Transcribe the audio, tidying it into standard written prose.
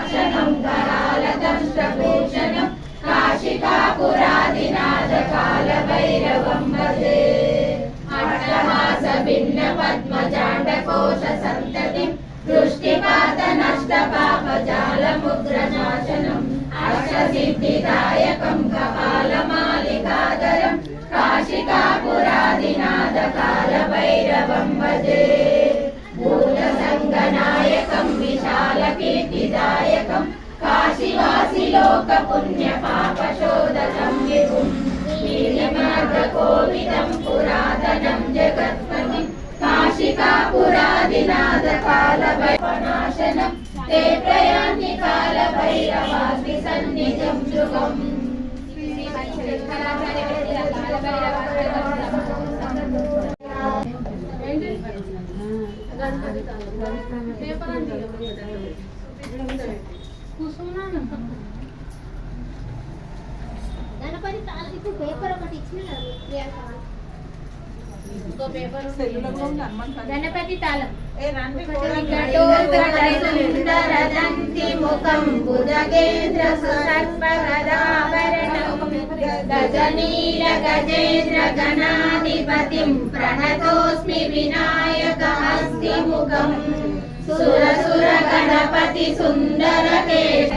नाशनं करालदंष्ट्रभूषणं काशिकापुरादिनाथकालभैरवं भजे। अट्टहासभिन्नपद्मजाण्डकोशसन्ततिं दृष्टिपातनष्टपापजालमुद्रनाशनम् अष्टसिद्धिदायकं कपालमालिकाधरं काशिकापुरादिनाथकालभैरवं भजे। भूतसङ्गनायकं विशालकीर्तिदायकं काशीवासिलोकपुण्यपापशोधनं विभुं गिरिमार्गकोविदं पुरातनं जगत्पतिं काशिकापुरादिनाथकालभैरवनाशनं ते प्रयान्ति कालभैरवास्ति सन्निधिं शुभम्। గణపతి తాళికి పేపర్ ఒకటి ఇచ్చిన గణపతి తాళం ముఖం భుజగేంద్ర సర్వగదాభరణం గజనీల గజేంద్ర గణాధిపతిం ప్రణతోస్మి వినాయక హస్తి ముఖం సురసుర గణపతి సుందర కేశ